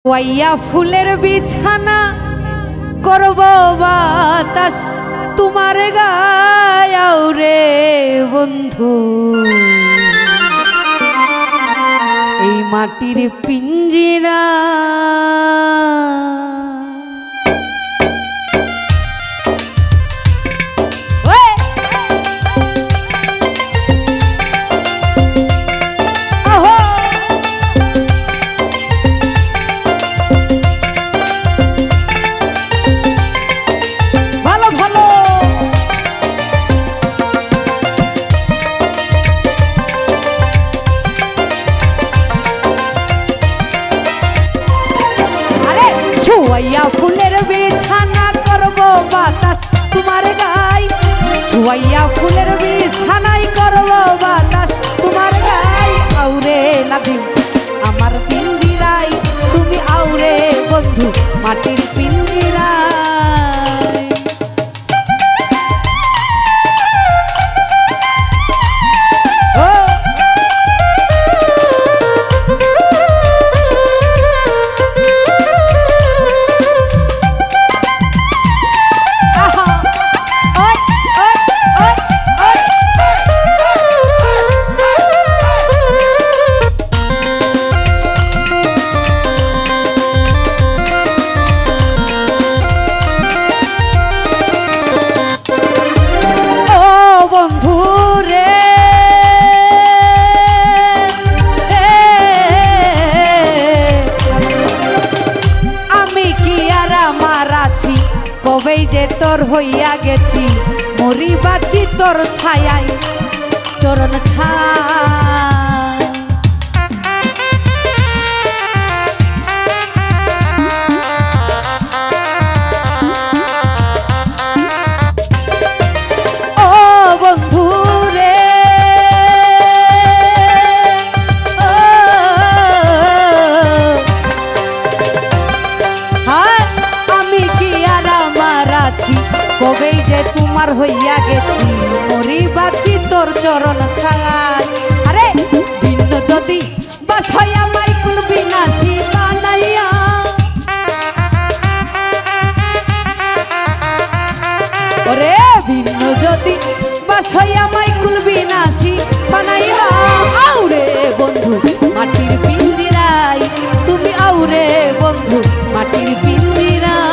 ওয়াইয়া ফুলের বিছানা করব বাতাস তোমার গায়াও রে বন্ধু, এই মাটির পিঞ্জিরা ছুয়াইয়া ফুলের বিছানা করব বাতাস তোমার গায়, ছুয়াইয়া ফুলের বিছানাই করব বাতাস তোমার গায়। আউরে নাদিম আমার পিঞ্জিরায়, তুমি আউরে বন্ধু মাটির পিঞ্জিরায়। কবেই যে তোর হইয়া গেছি, মরি বাঁচি তোর ছায়াই চরণ ছায়। ও বন্ধু রে কবেই যে তোমার হইয়া গেছি, মরি বাঁচি তোর চরণ ছায়। আরে ভিন্ন যদি বাছাইয়া মাইকুল বিনাশী বানাইয়া, ওরে ভিন্ন যদি বাছাইয়া মাইকুল বিনাশী বানাইয়া, আউরে বন্ধু মাটির পিঞ্জিরায়, তুমি আউরে বন্ধু মাটির পিঞ্জিরায়।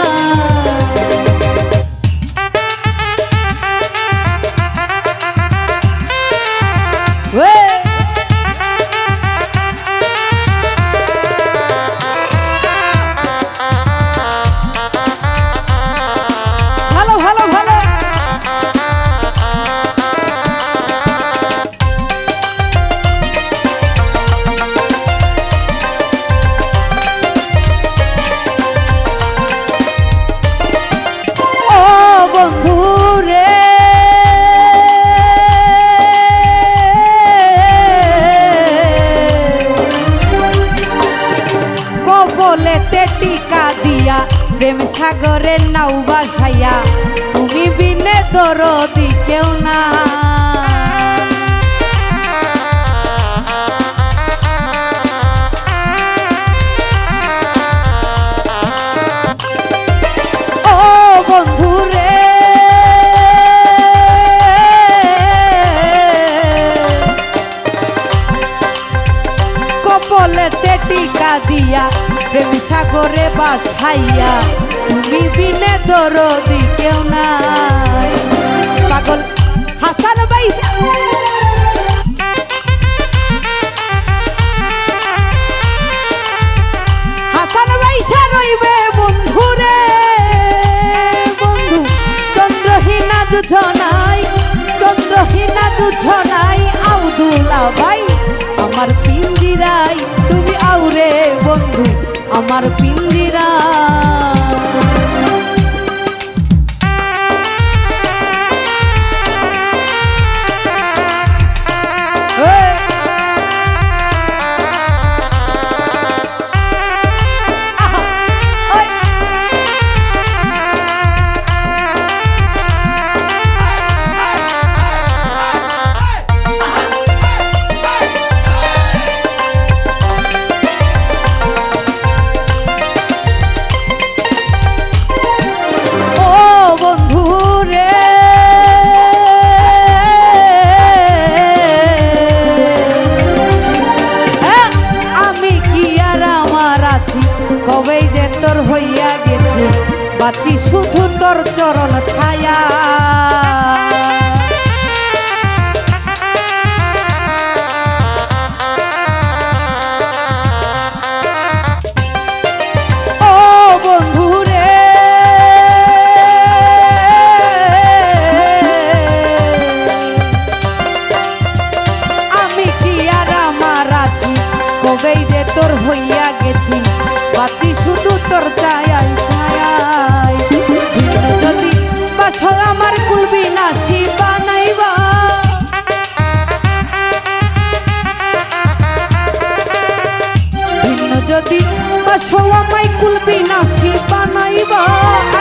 টিকা দিয়া প্রেম সাগরের নাও বাসাইয়া, তুমি বিনে দরদি কেউ না। ও বন্ধু রে কপলেতে টিকা দিয়া প্রেম সাগরে বাছাইয়া, তুমি বিনে দরদি কেউ নাই। পাগল হাসান বাইশা হাসান বাইশা রইবে বন্ধু রে বন্ধু, চন্দ্রহীনা যুঝনাই চন্দ্রহীনা যুঝনাই। আউদুলা ভাই আমার পিঞ্জিরায়, তুমি আউরে বন্ধু আমার পিঞ্জিরা। আছি কবেই যে তোর হইয়া গেছি বাঁচি শুধু তোর চরণ ছায়া কবেই যে তোর হইয়া গেছি বাতি শুধু তোর ছায়ায় ছায়ায় ভিন্ন যদি বাসো আমার কুলবি নাসি বানাইবা ভিন্ন যদি বাসো আমায় কুলবি নাসি বানাইবা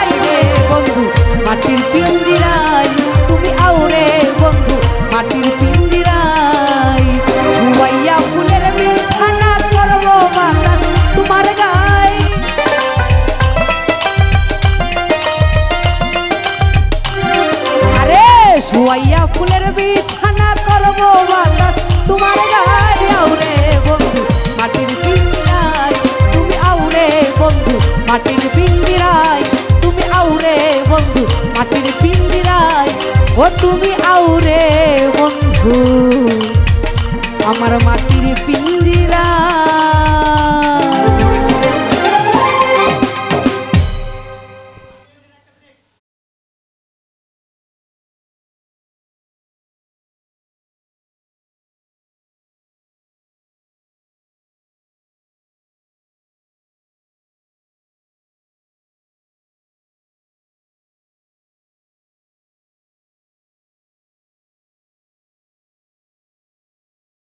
আইরে বন্ধু মাটির পিঞ্জিরায় তুমি আউরে বন্ধু মাটির পিঞ্জিরায় ছুয়াইয়া ফুলের বিছানা করবো বাতাস তোমার গায়ে আরে ছুয়াইয়া ফুলের বিছানা করবো বাতাস তোমার গায়ে আউরে বন্ধু মাটির পিঞ্জিরায় তুমি আউরে বন্ধু মাটির পিঞ্জিরায় তুমি আউরে বন্ধু মাটির পিঞ্জিরায় ও তুমি